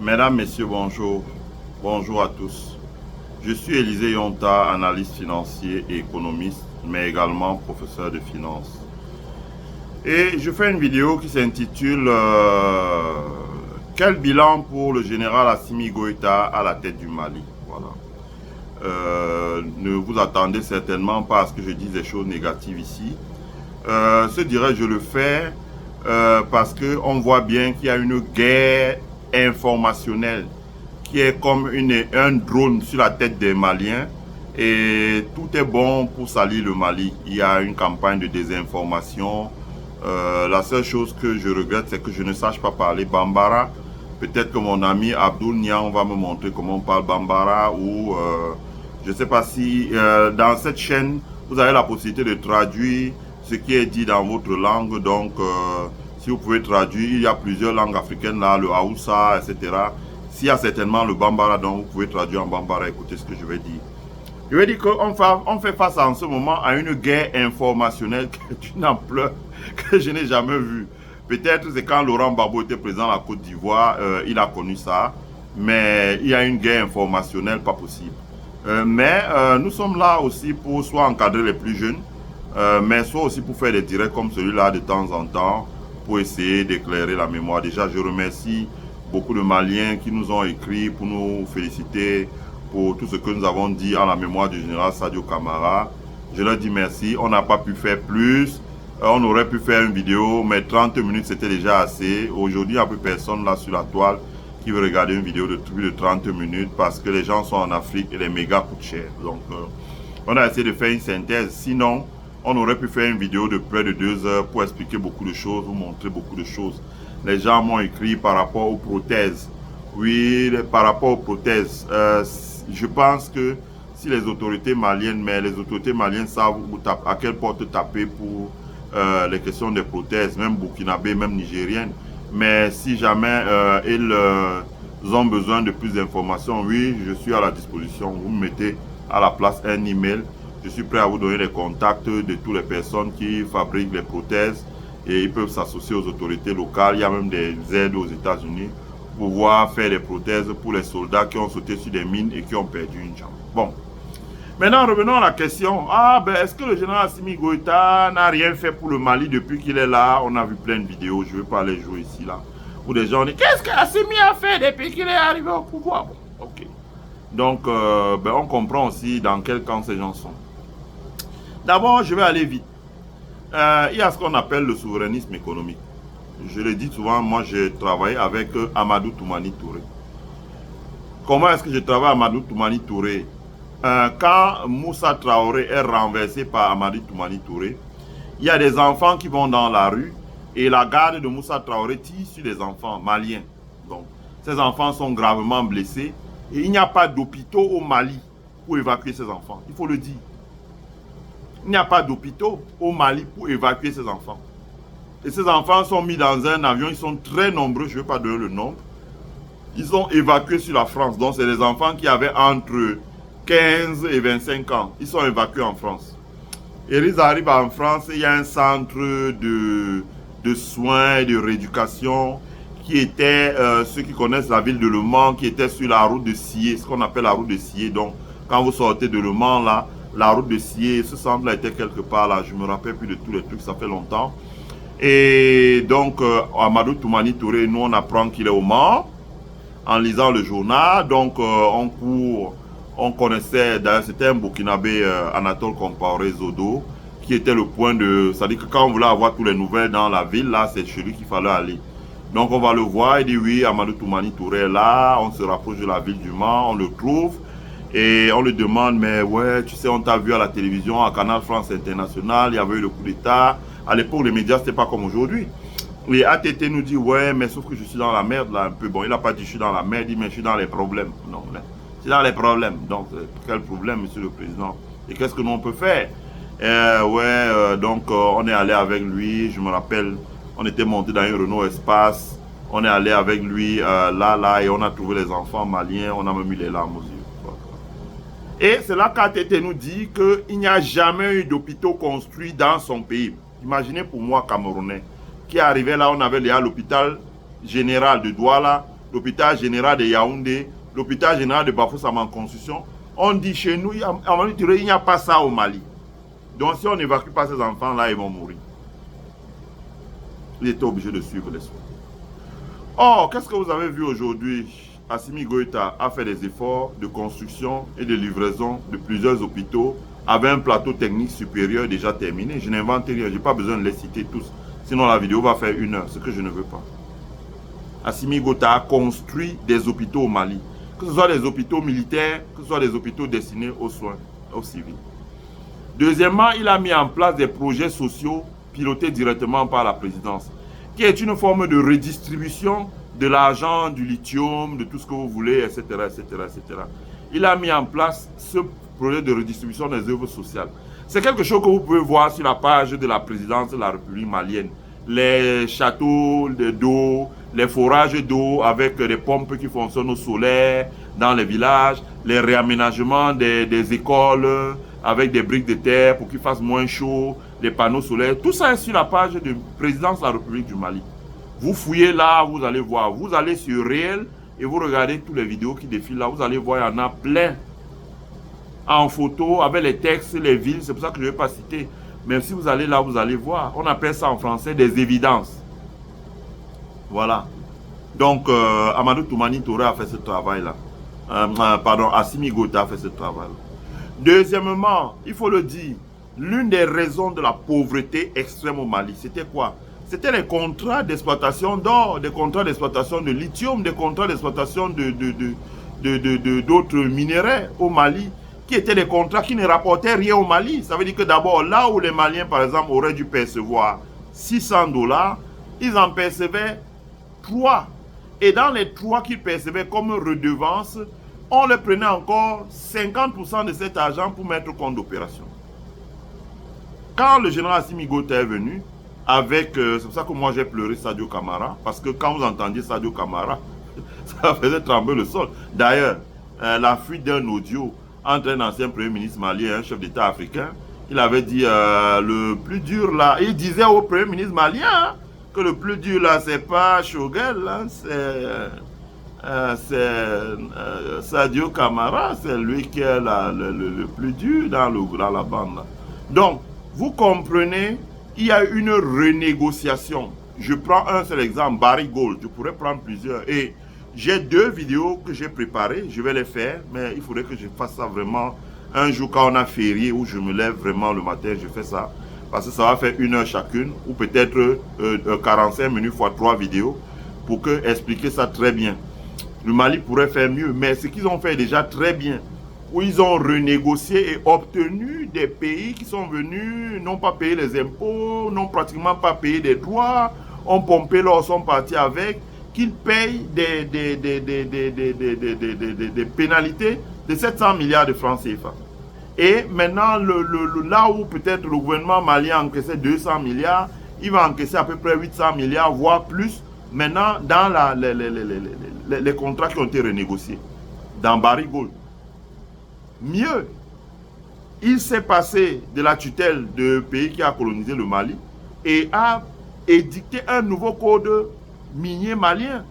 Mesdames, Messieurs, bonjour. Bonjour à tous. Je suis Élisée Yonta, analyste financier et économiste, mais également professeur de finance. Et je fais une vidéo qui s'intitule Quel bilan pour le général Assimi Goïta à la tête du Mali? Voilà. Ne vous attendez certainement pas à ce que je dise des choses négatives ici. Ce dirais je le fais parce qu'on voit bien qu'il y a une guerre informationnelle qui est comme un drone sur la tête des Maliens et tout est bon pour salir le Mali. Il y a une campagne de désinformation. La seule chose que je regrette, c'est que je ne sache pas parler Bambara. Peut-être que mon ami Abdoul Niang va me montrer comment on parle Bambara ou je ne sais pas si dans cette chaîne, vous avez la possibilité de traduire ce qui est dit dans votre langue. Donc, si vous pouvez traduire, il y a plusieurs langues africaines là, le Haoussa, etc. S'il y a certainement le Bambara, donc vous pouvez traduire en Bambara, écoutez ce que je vais dire. Je vais dire qu'on fait face en ce moment à une guerre informationnelle d'une ampleur que je n'ai jamais vue. Peut-être c'est quand Laurent Gbagbo était président à la Côte d'Ivoire, il a connu ça. Mais il y a une guerre informationnelle pas possible. Mais nous sommes là aussi pour soit encadrer les plus jeunes, mais soit aussi pour faire des directs comme celui-là de temps en temps, pour essayer d'éclairer la mémoire. Déjà, je remercie beaucoup de Maliens qui nous ont écrit pour nous féliciter pour tout ce que nous avons dit en la mémoire du général Sadio Camara. Je leur dis merci. On n'a pas pu faire plus. On aurait pu faire une vidéo, mais 30 minutes c'était déjà assez. Aujourd'hui, il n'y a plus personne là sur la toile qui veut regarder une vidéo de plus de 30 minutes parce que les gens sont en Afrique et les mégas coûtent cher. Donc, on a essayé de faire une synthèse. Sinon, on aurait pu faire une vidéo de près de 2 heures pour expliquer beaucoup de choses, vous montrer beaucoup de choses. Les gens m'ont écrit par rapport aux prothèses. Oui, par rapport aux prothèses, je pense que si les autorités maliennes, mais les autorités maliennes savent à quelle porte taper pour les questions des prothèses, même burkinabé, même nigériennes. Mais si jamais ils ont besoin de plus d'informations, oui, je suis à la disposition. Vous me mettez à la place un email. Je suis prêt à vous donner les contacts de toutes les personnes qui fabriquent les prothèses et ils peuvent s'associer aux autorités locales. Il y a même des aides aux États-Unis pour pouvoir faire des prothèses pour les soldats qui ont sauté sur des mines et qui ont perdu une jambe. Bon. Maintenant, revenons à la question. Est-ce que le général Assimi Goïta n'a rien fait pour le Mali depuis qu'il est là? On a vu plein de vidéos, je ne vais pas les jouer ici, là. Où des gens disent, qu'est-ce qu'Assimi a fait depuis qu'il est arrivé au pouvoir? Bon, ok. Donc, on comprend aussi dans quel camp ces gens sont. D'abord, je vais aller vite. Il y a ce qu'on appelle le souverainisme économique. Je le dis souvent, moi j'ai travaillé avec Amadou Toumani Touré. Comment est-ce que je travaille avec Amadou Toumani Touré? Quand Moussa Traoré est renversé par Amadou Toumani Touré, il y a des enfants qui vont dans la rue et la garde de Moussa Traoré tire sur des enfants maliens. Donc, ces enfants sont gravement blessés et il n'y a pas d'hôpitaux au Mali pour évacuer ces enfants. Il faut le dire. Il n'y a pas d'hôpitaux au Mali pour évacuer ces enfants. Et ces enfants sont mis dans un avion, ils sont très nombreux, je ne vais pas donner le nombre. Ils sont évacués sur la France. Donc, c'est des enfants qui avaient entre 15 et 25 ans. Ils sont évacués en France. Et ils arrivent en France, il y a un centre de soins et de rééducation qui était, ceux qui connaissent la ville de Le Mans, qui était sur la route de Sillé, ce qu'on appelle la route de Sillé. Donc, quand vous sortez de Le Mans, là, la route de Sillé, ce centre-là était quelque part là, je me rappelle plus de tous les trucs, ça fait longtemps. Et donc, Amadou Toumani Touré, nous on apprend qu'il est au Mans, en lisant le journal, donc on court, on connaissait, d'ailleurs c'était un Burkinabé, Anatole Compaoré Zodo, qui était le point de, c'est-à-dire que quand on voulait avoir toutes les nouvelles dans la ville, là c'est chez lui qu'il fallait aller. Donc on va le voir, il dit oui, Amadou Toumani Touré est là, on se rapproche de la ville du Mans, on le trouve. Et on lui demande, mais ouais, tu sais, on t'a vu à la télévision, à Canal France International, il y avait eu le coup d'État. À l'époque, les médias, c'était pas comme aujourd'hui. Et ATT nous dit, ouais, mais sauf que je suis dans la merde, là, un peu. Bon, il n'a pas dit, je suis dans la merde, il dit, mais je suis dans les problèmes. Non, là, je suis dans les problèmes. Donc, quel problème, monsieur le président? Et qu'est-ce que nous, on peut faire? Donc, on est allé avec lui, je me rappelle, on était monté dans un Renault Espace, on est allé avec lui, là, et on a trouvé les enfants maliens, on a même mis les larmes aux yeux. Et c'est là qu'ATT nous dit qu'il n'y a jamais eu d'hôpitaux construits dans son pays. Imaginez pour moi, Camerounais, qui arrivait là, on avait déjà l'hôpital général de Douala, l'hôpital général de Yaoundé, l'hôpital général de Bafoussam en construction. On dit chez nous, il n'y a pas ça au Mali. Donc si on n'évacue pas ces enfants-là, ils vont mourir. Il était obligé de suivre les soins. Or, qu'est-ce que vous avez vu aujourd'hui? Assimi Goïta a fait des efforts de construction et de livraison de plusieurs hôpitaux avec un plateau technique supérieur déjà terminé. Je n'invente rien, je n'ai pas besoin de les citer tous. Sinon la vidéo va faire 1 heure, ce que je ne veux pas. Assimi Goïta a construit des hôpitaux au Mali. Que ce soit des hôpitaux militaires, que ce soit des hôpitaux destinés aux soins, aux civils. Deuxièmement, il a mis en place des projets sociaux pilotés directement par la présidence, qui est une forme de redistribution de l'argent, du lithium, de tout ce que vous voulez, etc., etc., etc. Il a mis en place ce projet de redistribution des œuvres sociales. C'est quelque chose que vous pouvez voir sur la page de la présidence de la République malienne. Les châteaux d'eau, les forages d'eau avec des pompes qui fonctionnent au solaire dans les villages, les réaménagements des écoles avec des briques de terre pour qu'il fasse moins chaud, les panneaux solaires. Tout ça est sur la page de présidence de la République du Mali. Vous fouillez là, vous allez voir. Vous allez sur Réel et vous regardez toutes les vidéos qui défilent là. Vous allez voir, il y en a plein en photo avec les textes, les villes. C'est pour ça que je ne vais pas citer. Mais si vous allez là, vous allez voir. On appelle ça en français des évidences. Voilà. Donc, Amadou Toumani Touré a fait ce travail-là. Pardon, Assimi Goïta a fait ce travail-là. Deuxièmement, il faut le dire, l'une des raisons de la pauvreté extrême au Mali, c'était quoi? C'était les contrats d'exploitation d'or, des contrats d'exploitation de lithium, des contrats d'exploitation d'autres minéraux au Mali, qui étaient des contrats qui ne rapportaient rien au Mali. Ça veut dire que d'abord, là où les Maliens, par exemple, auraient dû percevoir $600, ils en percevaient 3. Et dans les 3 qu'ils percevaient comme redevance, on leur prenait encore 50% de cet argent pour mettre au compte d'opération. Quand le général Assimi Goïta est venu, avec, c'est pour ça que moi j'ai pleuré Sadio Camara, parce que quand vous entendiez Sadio Camara, ça faisait trembler le sol. D'ailleurs, la fuite d'un audio entre un ancien premier ministre malien et un chef d'État africain, il avait dit le plus dur là, il disait au premier ministre malien hein, que le plus dur là, c'est pas Choguel, c'est Sadio Camara, c'est lui qui est le plus dur dans la bande. Là. Donc, vous comprenez, il y a une renégociation. Je prends un seul exemple, Barry Gold, je pourrais prendre plusieurs. Et j'ai 2 vidéos que j'ai préparées, je vais les faire, mais il faudrait que je fasse ça vraiment un jour quand on a férié, où je me lève vraiment le matin, je fais ça. Parce que ça va faire 1 heure chacune, ou peut-être 45 minutes fois 3 vidéos, pour que expliquer ça très bien. Le Mali pourrait faire mieux, mais ce qu'ils ont fait déjà très bien, où ils ont renégocié et obtenu des pays qui sont venus, n'ont pas payé les impôts, n'ont pratiquement pas payé des droits, ont pompé l'or, sont partis avec, qu'ils payent des pénalités de 700 milliards de francs CFA. Et maintenant, là où peut-être le gouvernement malien a encaissé 200 milliards, il va encaisser à peu près 800 milliards, voire plus, maintenant dans les contrats qui ont été renégociés, dans Barry Gold. Mieux, il s'est passé de la tutelle de pays qui a colonisé le Mali et a édicté un nouveau code minier malien.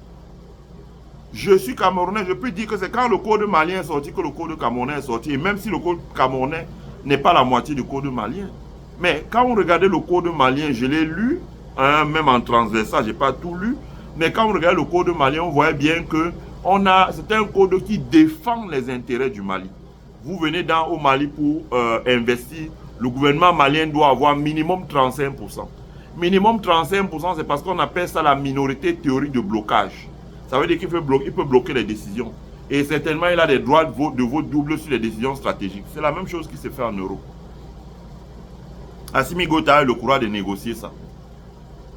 Je suis Camerounais, je peux dire que c'est quand le code malien est sorti que le code camerounais est sorti. Et même si le code camerounais n'est pas la moitié du code malien. Mais quand on regardait le code malien, je l'ai lu, hein, même en transversal, je n'ai pas tout lu. Mais quand on regardait le code malien, on voyait bien que c'est un code qui défend les intérêts du Mali. Vous venez au Mali pour investir, le gouvernement malien doit avoir minimum 35%. Minimum 35%, c'est parce qu'on appelle ça la minorité théorique de blocage. Ça veut dire qu'il peut bloquer les décisions. Et certainement, il a des droits de vote double sur les décisions stratégiques. C'est la même chose qui se fait en Europe. Assimi Goïta a eu le courage de négocier ça.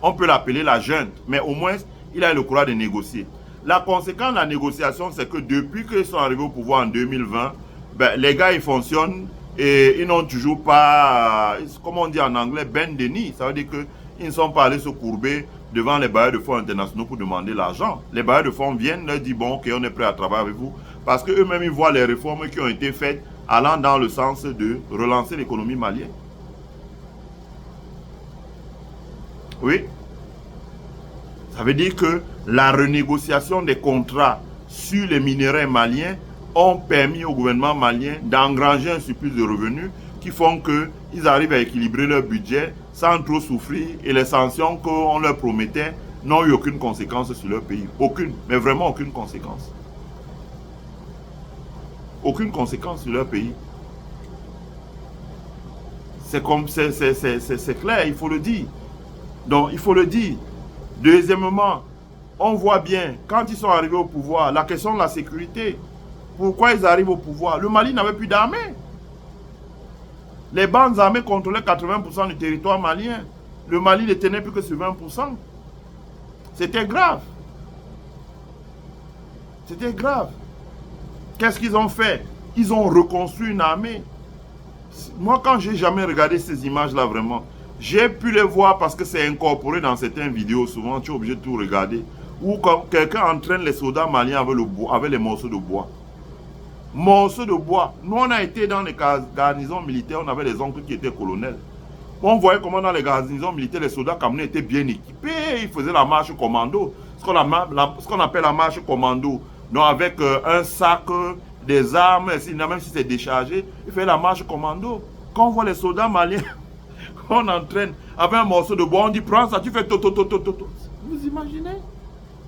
On peut l'appeler la junte, mais au moins, il a eu le courage de négocier. La conséquence de la négociation, c'est que depuis qu'ils sont arrivés au pouvoir en 2020, ben, les gars, ils fonctionnent et ils n'ont toujours pas, comme on dit en anglais, bend the knee. Ça veut dire qu'ils ne sont pas allés se courber devant les bailleurs de fonds internationaux pour demander l'argent. Les bailleurs de fonds viennent, leur disent, bon, ok, on est prêt à travailler avec vous. Parce qu'eux-mêmes, ils voient les réformes qui ont été faites allant dans le sens de relancer l'économie malienne. Oui. Ça veut dire que la renégociation des contrats sur les minéraux maliens ont permis au gouvernement malien d'engranger un surplus de revenus qui font qu'ils arrivent à équilibrer leur budget sans trop souffrir et les sanctions qu'on leur promettait n'ont eu aucune conséquence sur leur pays. Aucune, mais vraiment aucune conséquence. Aucune conséquence sur leur pays. C'est clair, il faut le dire. Donc, il faut le dire. Deuxièmement, on voit bien, quand ils sont arrivés au pouvoir, la question de la sécurité. Pourquoi ils arrivent au pouvoir? Le Mali n'avait plus d'armée. Les bandes armées contrôlaient 80% du territoire malien. Le Mali ne tenait plus que sur 20%. C'était grave. C'était grave. Qu'est-ce qu'ils ont fait? Ils ont reconstruit une armée. Moi, quand j'ai jamais regardé ces images-là, vraiment, j'ai pu les voir parce que c'est incorporé dans certaines vidéos. Souvent, tu es obligé de tout regarder. Où quelqu'un entraîne les soldats maliens avec les morceaux de bois. Morceaux de bois. Nous, on a été dans les garnisons militaires, on avait des oncles qui étaient colonels. On voyait comment dans les garnisons militaires, les soldats camerounais étaient bien équipés. Ils faisaient la marche commando. Ce qu'on appelle la marche commando. Donc avec un sac, des armes, même si c'est déchargé, il fait la marche commando. Quand on voit les soldats maliens, on entraîne avec un morceau de bois, on dit prends ça, tu fais toto. Vous imaginez?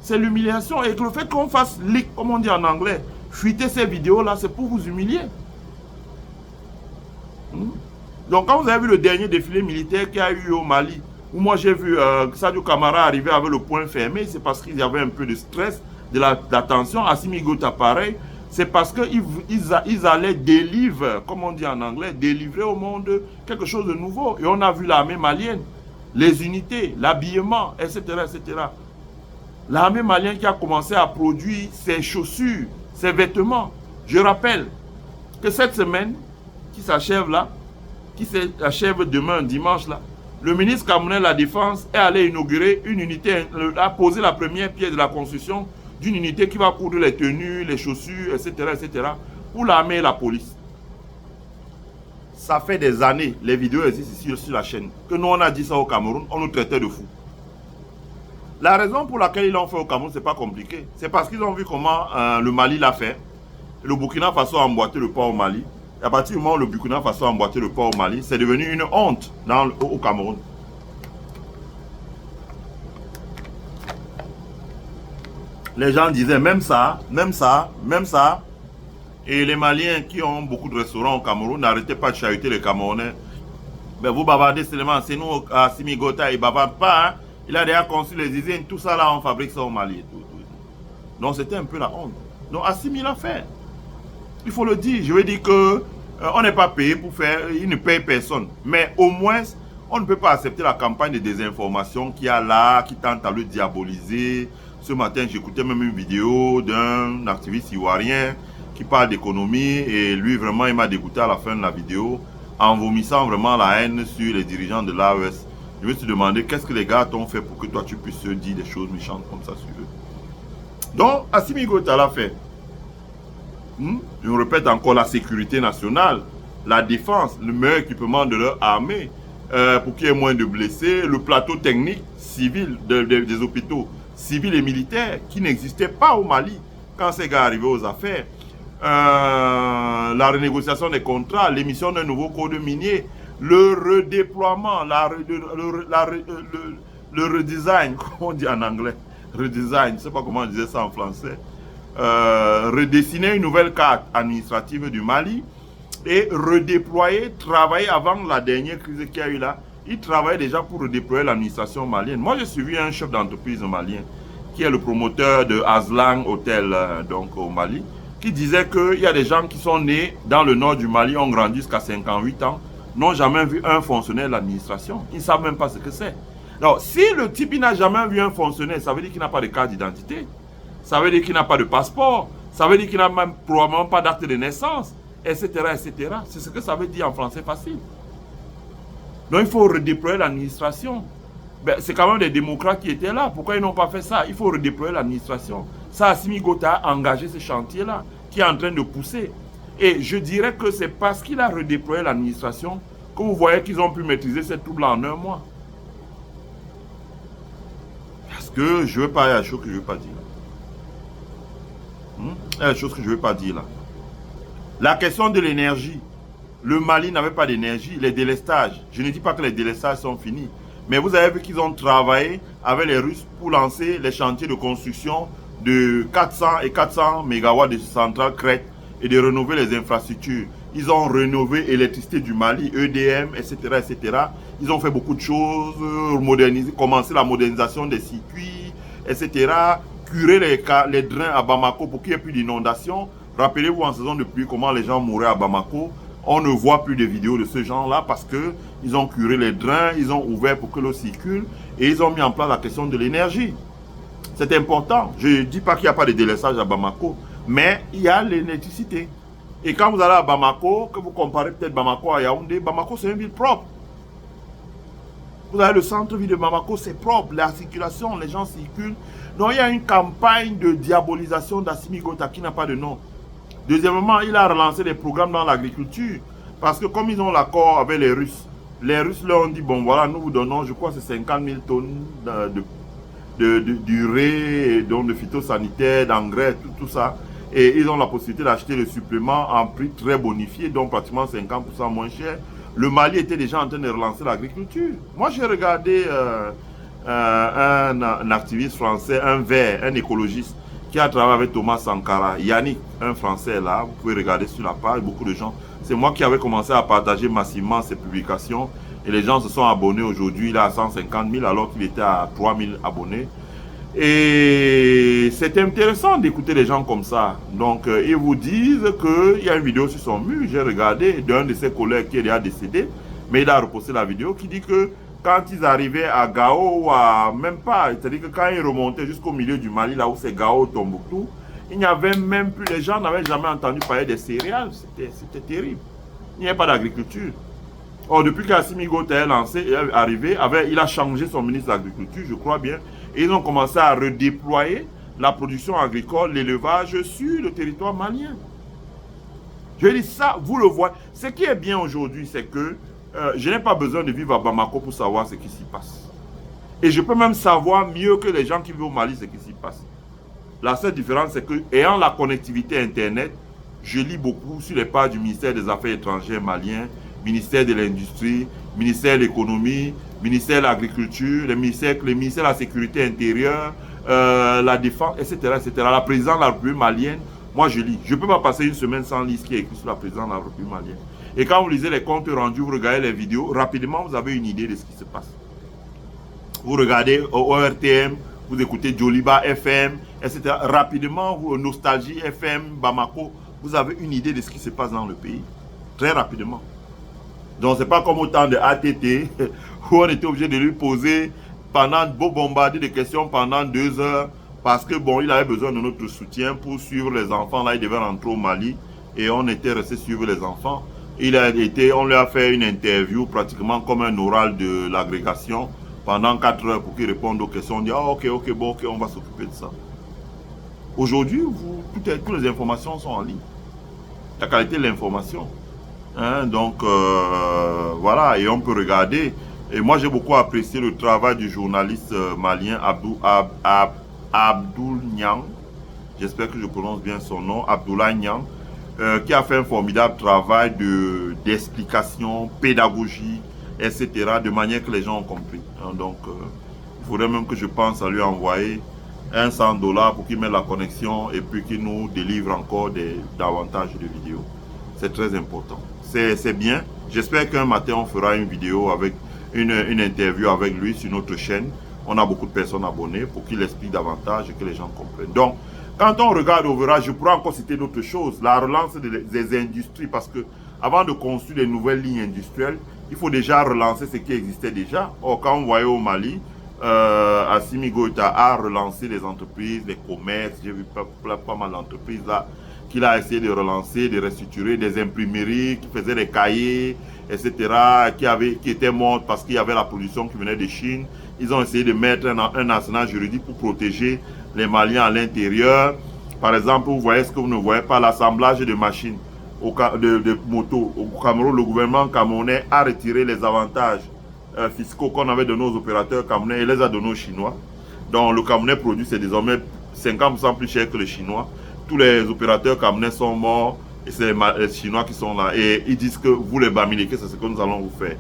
C'est l'humiliation. Et que le fait qu'on fasse leak, comme on dit en anglais, fuiter ces vidéos-là, c'est pour vous humilier. Donc quand vous avez vu le dernier défilé militaire qu'il y a eu au Mali, où moi j'ai vu Sadio Camara arriver avec le poing fermé, c'est parce qu'il y avait un peu de stress, de la tension. Assimi Gota pareil, c'est parce qu'ils allaient délivrer, comme on dit en anglais, délivrer au monde quelque chose de nouveau. Et on a vu l'armée malienne, les unités, l'habillement, etc., etc. L'armée malienne qui a commencé à produire ses chaussures, ses vêtements. Je rappelle que cette semaine, qui s'achève là, qui s'achève demain, dimanche là, le ministre camerounais de la Défense est allé inaugurer une unité, a posé la première pierre de la construction d'une unité qui va coudre les tenues, les chaussures, etc., etc., pour l'armée et la police. Ça fait des années, les vidéos existent ici sur la chaîne, que nous on a dit ça au Cameroun, on nous traitait de fous. La raison pour laquelle ils l'ont fait au Cameroun, c'est pas compliqué. C'est parce qu'ils ont vu comment le Mali l'a fait. Le Burkina Faso a emboîté le pas au Mali. Et à partir du moment où le Burkina Faso a emboîté le pas au Mali, c'est devenu une honte au Cameroun. Les gens disaient même ça. Et les Maliens qui ont beaucoup de restaurants au Cameroun, n'arrêtez pas de chahuter les Camerounais. Mais vous bavardez seulement, c'est nous, Assimi Gota, il ne bavarde pas. Hein. Il a déjà construit les usines, tout ça là, on fabrique ça au Mali. Tout. Donc c'était un peu la honte. Donc Assimi l'a fait. Il faut le dire. Je veux dire que on n'est pas payé pour faire, il ne paye personne. Mais au moins, on ne peut pas accepter la campagne de désinformation qu'il y a là, qui tente à le diaboliser. Ce matin, j'écoutais même une vidéo d'un activiste ivoirien qui parle d'économie et lui, vraiment, il m'a dégoûté à la fin de la vidéo en vomissant vraiment la haine sur les dirigeants de l'AES. Je me suis demandé qu'est-ce que les gars t'ont fait pour que toi, tu puisses dire des choses méchantes comme ça sur eux. Donc, Assimi Gota l'a fait. Je me répète encore, la sécurité nationale, la défense, le meilleur équipement de leur armée, pour qu'il y ait moins de blessés, le plateau technique civil des hôpitaux civils et militaires qui n'existaient pas au Mali quand ces gars arrivaient aux affaires, la renégociation des contrats, l'émission d'un nouveau code minier, le redéploiement, le redesign, comme on dit en anglais, redesign, je ne sais pas comment on disait ça en français, redessiner une nouvelle carte administrative du Mali et redéployer, travailler avant la dernière crise qu'il y a eu là. Il travaillait déjà pour redéployer l'administration malienne. Moi, j'ai suivi un chef d'entreprise malien qui est le promoteur de Aslan Hotel donc au Mali, qui disait qu'il y a des gens qui sont nés dans le nord du Mali, ont grandi jusqu'à 58 ans, n'ont jamais vu un fonctionnaire de l'administration. Ils ne savent même pas ce que c'est. Alors, si le type n'a jamais vu un fonctionnaire, ça veut dire qu'il n'a pas de carte d'identité. Ça veut dire qu'il n'a pas de passeport. Ça veut dire qu'il n'a même probablement pas d'acte de naissance, etc., etc. C'est ce que ça veut dire en français facile. Donc, il faut redéployer l'administration. Ben, c'est quand même des démocrates qui étaient là. Pourquoi ils n'ont pas fait ça? Il faut redéployer l'administration. Ça, Assimi Gota a engagé ce chantier-là, qui est en train de pousser. Et je dirais que c'est parce qu'il a redéployé l'administration que vous voyez qu'ils ont pu maîtriser cette trouble en un mois. que je ne veux pas, il y a des choses que je ne veux pas dire. Il y a des choses que je ne veux pas dire là. La question de l'énergie. Le Mali n'avait pas d'énergie, les délestages. Je ne dis pas que les délestages sont finis. Mais vous avez vu qu'ils ont travaillé avec les Russes pour lancer les chantiers de construction de 400 et 400 MW de centrales crêtes et de rénover les infrastructures. Ils ont rénové l'électricité du Mali, EDM, etc., etc. Ils ont fait beaucoup de choses, moderniser, commencer la modernisation des circuits, etc. Curer les drains à Bamako pour qu'il n'y ait plus d'inondations. Rappelez-vous en saison de pluie comment les gens mouraient à Bamako. On ne voit plus de vidéos de ce genre-là parce qu'ils ont curé les drains, ils ont ouvert pour que l'eau circule et ils ont mis en place la question de l'énergie. C'est important. Je ne dis pas qu'il n'y a pas de délaissage à Bamako, mais il y a l'électricité. Et quand vous allez à Bamako, que vous comparez peut-être Bamako à Yaoundé, Bamako c'est une ville propre. Vous avez le centre-ville de Bamako, c'est propre, la circulation, les gens circulent. Donc il y a une campagne de diabolisation d'Assimi Goïta qui n'a pas de nom. Deuxièmement, il a relancé des programmes dans l'agriculture. Parce que comme ils ont l'accord avec les Russes leur ont dit, bon voilà, nous vous donnons, je crois c'est 50 000 tonnes d'urée, donc de phytosanitaire, d'engrais, tout ça. Et ils ont la possibilité d'acheter le supplément en prix très bonifié, donc pratiquement 50% moins cher. Le Mali était déjà en train de relancer l'agriculture. Moi j'ai regardé un activiste français, un vert, un écologiste, qui a travaillé avec Thomas Sankara, Yannick, un Français là, vous pouvez regarder sur la page, beaucoup de gens. C'est moi qui avais commencé à partager massivement ses publications et les gens se sont abonnés aujourd'hui, il est à 150 000 alors qu'il était à 3 000 abonnés. Et c'est intéressant d'écouter les gens comme ça. Donc, ils vous disent qu'il y a une vidéo sur son mur, j'ai regardé, d'un de ses collègues qui est déjà décédé, mais il a reposté la vidéo qui dit que quand ils arrivaient à Gao, ou à même pas, c'est-à-dire que quand ils remontaient jusqu'au milieu du Mali, là où c'est Gao, Tombouctou, il n'y avait même plus, les gens n'avaient jamais entendu parler des céréales, c'était terrible. Il n'y avait pas d'agriculture. Or, depuis qu'Assimi Goïta est lancé, est arrivé, il a changé son ministre de l'Agriculture, je crois bien, et ils ont commencé à redéployer la production agricole, l'élevage sur le territoire malien. Je dis ça, vous le voyez. Ce qui est bien aujourd'hui, c'est que je n'ai pas besoin de vivre à Bamako pour savoir ce qui s'y passe. Et je peux même savoir mieux que les gens qui vivent au Mali ce qui s'y passe. La seule différence, c'est que, ayant la connectivité Internet, je lis beaucoup sur les pages du ministère des Affaires étrangères malien, ministère de l'Industrie, ministère de l'Économie, ministère de l'Agriculture, le ministère de la Sécurité intérieure, la Défense, etc., etc. La présidente de la République malienne, moi je lis. Je ne peux pas passer une semaine sans lire ce qui est écrit sur la présidente de la République malienne. Et quand vous lisez les comptes rendus, vous regardez les vidéos, rapidement vous avez une idée de ce qui se passe. Vous regardez ORTM, vous écoutez Joliba FM, etc. Rapidement, vous, Nostalgie FM, Bamako, vous avez une idée de ce qui se passe dans le pays. Très rapidement. Donc, ce n'est pas comme au temps de ATT, où on était obligé de lui poser bombarder des questions pendant 2 heures, parce que bon, il avait besoin de notre soutien pour suivre les enfants. Là, il devait rentrer au Mali, et on était resté suivre les enfants. On lui a fait une interview pratiquement comme un oral de l'agrégation pendant 4 heures pour qu'il réponde aux questions. On dit, ah, ok, on va s'occuper de ça. Aujourd'hui, toutes les informations sont en ligne. La qualité de l'information. Hein, donc, voilà, et on peut regarder. Et moi, j'ai beaucoup apprécié le travail du journaliste malien Abdoul Niang. J'espère que je prononce bien son nom, Abdoulaye Niang. Qui a fait un formidable travail d'explication pédagogique, etc., de manière que les gens ont compris. Hein, donc, il faudrait même que je pense à lui envoyer $100 pour qu'il mette la connexion et puis qu'il nous délivre encore davantage de vidéos. C'est très important. C'est bien. J'espère qu'un matin, on fera une vidéo avec une interview avec lui sur notre chaîne. On a beaucoup de personnes abonnées pour qu'il explique davantage et que les gens comprennent. Donc, quand on regarde, on verra, je pourrais encore citer d'autres choses. La relance des industries, parce que avant de construire des nouvelles lignes industrielles, il faut déjà relancer ce qui existait déjà. Or, quand on voyait au Mali, Assimi Goïta a relancé les entreprises, les commerces, j'ai vu pas mal d'entreprises là, qu'il a essayé de relancer, de restructurer, des imprimeries qui faisaient des cahiers, etc., qui étaient mortes parce qu'il y avait la pollution qui venait de Chine. Ils ont essayé de mettre un arsenal juridique pour protéger les Maliens à l'intérieur. Par exemple, vous voyez ce que vous ne voyez pas, l'assemblage de machines, de motos. Au Cameroun, le gouvernement camerounais a retiré les avantages fiscaux qu'on avait de nos opérateurs camerounais et les a donnés aux Chinois. Donc le Camerounais produit, c'est désormais 50% plus cher que le Chinois. Tous les opérateurs camerounais sont morts et c'est les Chinois qui sont là. Et ils disent que vous les Bamileke, c'est ce que nous allons vous faire.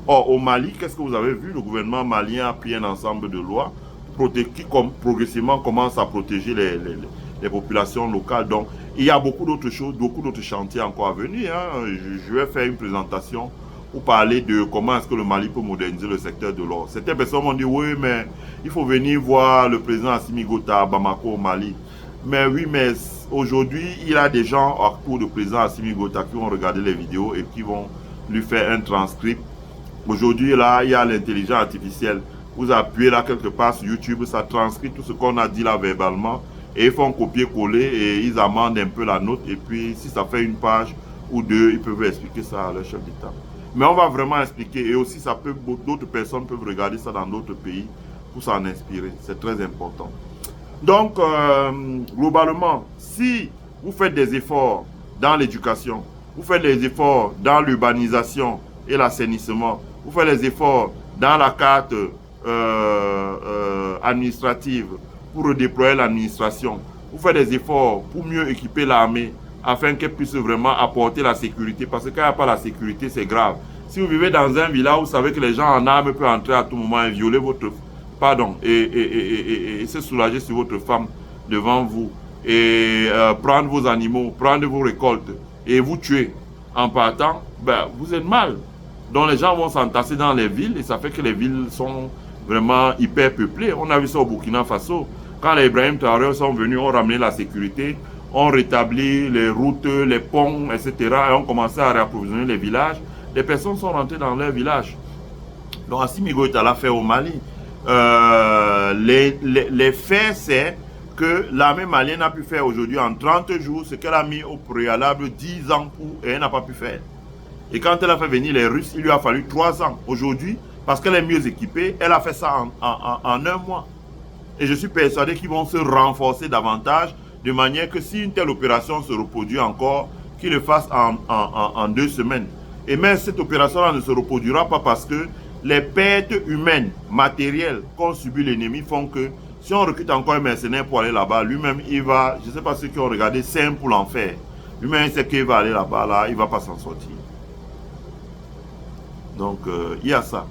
Or, au Mali, qu'est-ce que vous avez vu? Le gouvernement malien a pris un ensemble de lois qui progressivement commence à protéger les populations locales. Donc, il y a beaucoup d'autres choses, beaucoup d'autres chantiers encore à venir. Hein. Je vais faire une présentation pour parler de comment est-ce que le Mali peut moderniser le secteur de l'or. Certaines personnes m'ont dit, oui, mais il faut venir voir le président Assimi Goïta à Bamako, au Mali. Mais oui, mais aujourd'hui, il y a des gens autour du président Assimi Goïta qui vont regarder les vidéos et qui vont lui faire un transcript. Aujourd'hui, là, il y a l'intelligence artificielle. Vous appuyez là quelque part sur YouTube, ça transcrit tout ce qu'on a dit là verbalement. Et ils font copier-coller et ils amendent un peu la note. Et puis, si ça fait une page ou deux, ils peuvent expliquer ça à leur chef d'État. Mais on va vraiment expliquer. Et aussi, d'autres personnes peuvent regarder ça dans d'autres pays pour s'en inspirer. C'est très important. Donc, globalement, si vous faites des efforts dans l'éducation, vous faites des efforts dans l'urbanisation et l'assainissement, vous faites des efforts dans la carte administrative pour redéployer l'administration, vous faites des efforts pour mieux équiper l'armée afin qu'elle puisse vraiment apporter la sécurité. Parce que quand il n'y a pas la sécurité, c'est grave. Si vous vivez dans un village, vous savez que les gens en armes peuvent entrer à tout moment et violer votre... Pardon, et se soulager sur votre femme devant vous. Et prendre vos animaux, prendre vos récoltes et vous tuer en partant, ben, vous êtes mal. Donc les gens vont s'entasser dans les villes et ça fait que les villes sont vraiment hyper peuplées. On a vu ça au Burkina Faso. Quand les Ibrahim Traoré sont venus, on ramené la sécurité, on rétabli les routes, les ponts, etc. Et on commençait à réapprovisionner les villages. Les personnes sont rentrées dans leurs villages. Donc Assimi Goïta l'a fait au Mali. Les faits, c'est que l'armée malienne a pu faire aujourd'hui en 30 jours ce qu'elle a mis au préalable 10 ans pour et elle n'a pas pu faire. Et quand elle a fait venir les Russes, il lui a fallu 3 ans. Aujourd'hui, parce qu'elle est mieux équipée, elle a fait ça en un mois. Et je suis persuadé qu'ils vont se renforcer davantage, de manière que si une telle opération se reproduit encore, qu'ils le fassent en 2 semaines. Et même cette opération-là ne se reproduira pas parce que les pertes humaines, matérielles qu'ont subi l'ennemi font que si on recrute encore un mercenaire pour aller là-bas, lui-même, il va, je ne sais pas ceux qui ont regardé, Simple pour l'enfer. Lui-même, il sait qu'il va aller là-bas, là, il ne va pas s'en sortir. Donc, il y a ça.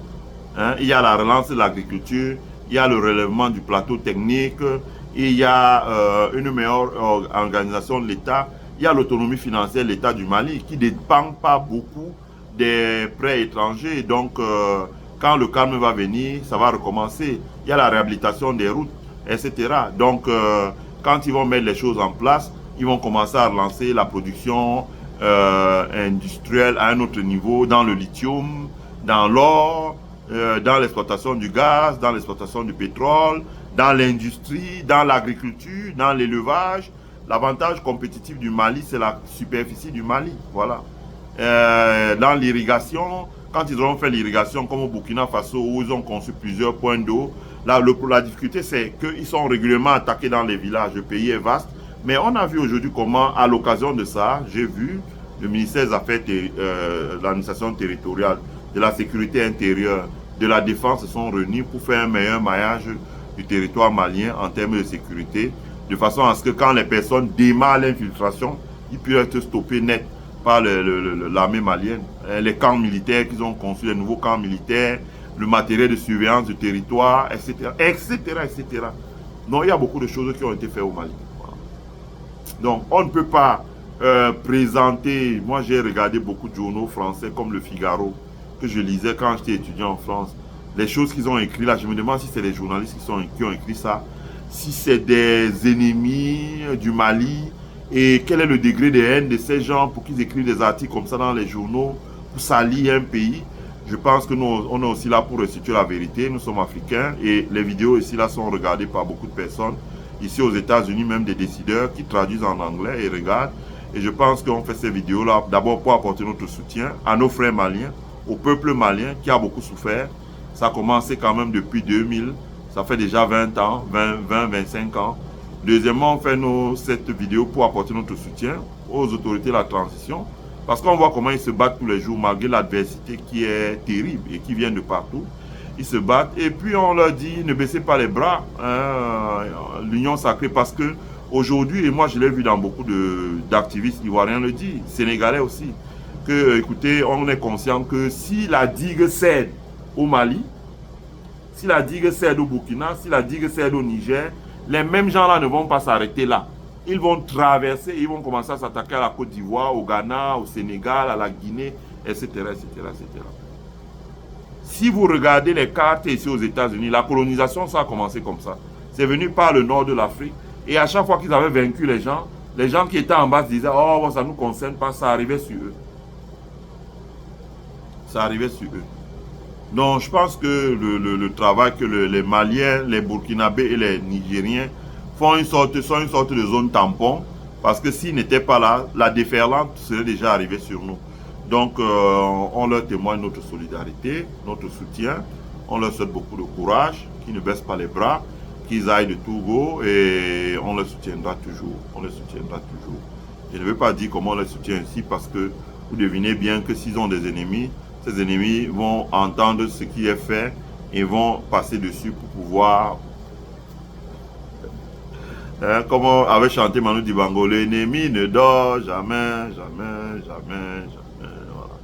Hein? Il y a la relance de l'agriculture, il y a le relèvement du plateau technique, il y a une meilleure organisation de l'État, il y a l'autonomie financière de l'État du Mali qui ne dépend pas beaucoup des prêts étrangers. Donc, quand le calme va venir, ça va recommencer. Il y a la réhabilitation des routes, etc. Donc, quand ils vont mettre les choses en place, ils vont commencer à relancer la production industrielle à un autre niveau, dans le lithium, dans l'or, dans l'exploitation du gaz, dans l'exploitation du pétrole, dans l'industrie, dans l'agriculture, dans l'élevage. L'avantage compétitif du Mali, c'est la superficie du Mali. Voilà. Dans l'irrigation, quand ils auront fait l'irrigation, comme au Burkina Faso, où ils ont conçu plusieurs points d'eau, là, la difficulté, c'est qu'ils sont régulièrement attaqués dans les villages. Le pays est vaste. Mais on a vu aujourd'hui comment, à l'occasion de ça, j'ai vu le ministère des Affaires, de l'administration territoriale, de la sécurité intérieure, de la défense se sont réunis pour faire un meilleur maillage du territoire malien en termes de sécurité, de façon à ce que quand les personnes démarrent l'infiltration, ils puissent être stoppés net par l'armée malienne. Les camps militaires qu'ils ont conçus, les nouveaux camps militaires, le matériel de surveillance du territoire, etc., etc., etc. Donc, il y a beaucoup de choses qui ont été faites au Mali. Voilà. Donc, on ne peut pas présenter... Moi, j'ai regardé beaucoup de journaux français comme Le Figaro, que je lisais quand j'étais étudiant en France. Les choses qu'ils ont écrites là, je me demande si c'est les journalistes qui ont écrit ça, si c'est des ennemis du Mali, et quel est le degré de haine de ces gens pour qu'ils écrivent des articles comme ça dans les journaux, pour salir un pays. Je pense que nous, on est aussi là pour restituer la vérité. Nous sommes africains et les vidéos ici là sont regardées par beaucoup de personnes. Ici aux États-Unis, même des décideurs qui traduisent en anglais et regardent. Et je pense qu'on fait ces vidéos là d'abord pour apporter notre soutien à nos frères maliens, au peuple malien qui a beaucoup souffert. Ça a commencé quand même depuis 2000. Ça fait déjà 20 ans, 25 ans. Deuxièmement, on fait cette vidéo pour apporter notre soutien aux autorités de la transition. Parce qu'on voit comment ils se battent tous les jours malgré l'adversité qui est terrible et qui vient de partout. ils se battent. Et puis on leur dit, ne baissez pas les bras, hein, l'union sacrée, parce que aujourd'hui, et moi je l'ai vu dans beaucoup d'activistes ivoiriens le dire, sénégalais aussi, que écoutez, on est conscient que si la digue cède au Mali, si la digue cède au Burkina, si la digue cède au Niger, les mêmes gens-là ne vont pas s'arrêter là. Ils vont traverser, ils vont commencer à s'attaquer à la Côte d'Ivoire, au Ghana, au Sénégal, à la Guinée, etc., etc., etc. Si vous regardez les cartes ici aux États-Unis, la colonisation, ça a commencé comme ça. C'est venu par le nord de l'Afrique. Et à chaque fois qu'ils avaient vaincu les gens qui étaient en bas disaient, oh, ça ne nous concerne pas, ça arrivait sur eux. Ça arrivait sur eux. Donc, je pense que le travail que les Maliens, les Burkinabés et les Nigériens sont une sorte de zone tampon, parce que s'ils n'étaient pas là, la déferlante serait déjà arrivée sur nous. Donc, on leur témoigne notre solidarité, notre soutien. On leur souhaite beaucoup de courage, qu'ils ne baissent pas les bras, qu'ils aillent de Togo et on les soutiendra toujours. On les soutiendra toujours. Je ne veux pas dire comment on les soutient ici parce que vous devinez bien que s'ils ont des ennemis, ces ennemis vont entendre ce qui est fait et vont passer dessus pour pouvoir, comme avait chanté Manu Dibango, l'ennemi ne dort jamais, jamais, jamais, jamais. Voilà.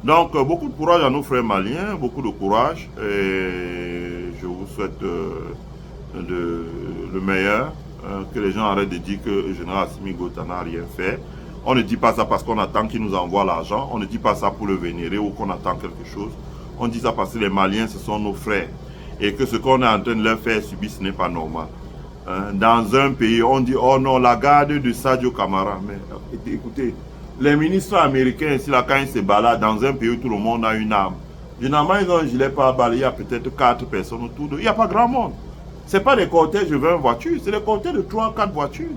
Donc, beaucoup de courage à nos frères maliens, beaucoup de courage et je vous souhaite le meilleur, que les gens arrêtent de dire que le général Assimi Goïta n'a rien fait. On ne dit pas ça parce qu'on attend qu'il nous envoie l'argent. On ne dit pas ça pour le vénérer ou qu'on attend quelque chose. On dit ça parce que les Maliens, ce sont nos frères. Et que ce qu'on est en train de leur faire subir, ce n'est pas normal. Dans un pays, on dit, oh non, la garde de Sadio Camara. Mais écoutez, les ministres américains, ici, là, quand ils se baladent dans un pays où tout le monde a une arme, généralement, ils ont un gilet pare-balles. Il y a peut-être 4 personnes autour d'eux. Il n'y a pas grand monde. Ce n'est pas des cortèges de 20 voitures, c'est des cortèges de 3-4 voitures.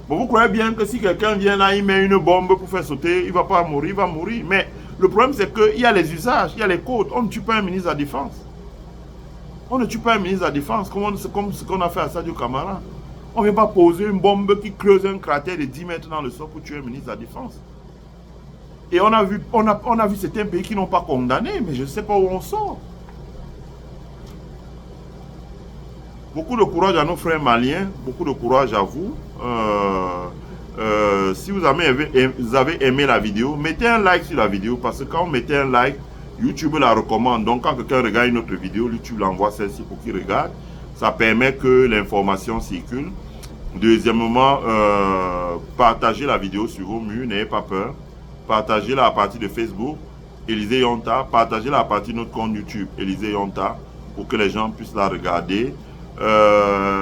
Bon, vous croyez bien que si quelqu'un vient là, il met une bombe pour faire sauter, il ne va pas mourir, il va mourir. Mais le problème, c'est qu'il y a les usages, il y a les codes. On ne tue pas un ministre de la Défense. On ne tue pas un ministre de la Défense, comme ce qu'on a fait à Sadio Camara. On ne vient pas poser une bombe qui creuse un cratère de 10 mètres dans le sol pour tuer un ministre de la Défense. Et on a vu certains pays qui n'ont pas condamné, mais je ne sais pas où on sort. Beaucoup de courage à nos frères maliens, beaucoup de courage à vous. Si vous avez aimé la vidéo, mettez un like sur la vidéo parce que quand vous mettez un like, YouTube la recommande. Donc quand quelqu'un regarde une autre vidéo, YouTube l'envoie celle-ci pour qu'il regarde. Ça permet que l'information circule. Deuxièmement, partagez la vidéo sur vos murs, n'ayez pas peur. Partagez-la à partir de Facebook, Élisée Yonta. Partagez-la à partir de notre compte YouTube, Élisée Yonta, pour que les gens puissent la regarder.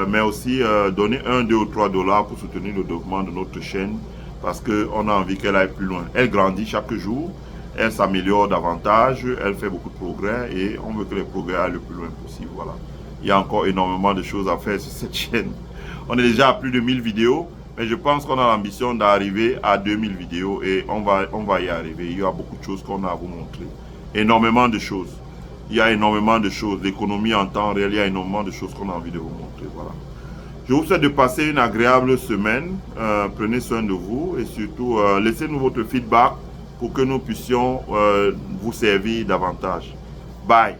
Mais aussi donner 1, 2 ou 3 $ pour soutenir le développement de notre chaîne parce qu'on a envie qu'elle aille plus loin. Elle grandit chaque jour, elle s'améliore davantage, elle fait beaucoup de progrès et on veut que les progrès aillent le plus loin possible. Voilà. Il y a encore énormément de choses à faire sur cette chaîne. On est déjà à plus de 1000 vidéos, mais je pense qu'on a l'ambition d'arriver à 2000 vidéos et on va y arriver. Il y a beaucoup de choses qu'on a à vous montrer. Énormément de choses. Il y a énormément de choses, l'économie en temps réel, il y a énormément de choses qu'on a envie de vous montrer. Voilà. Je vous souhaite de passer une agréable semaine. Prenez soin de vous et surtout laissez-nous votre feedback pour que nous puissions vous servir davantage. Bye.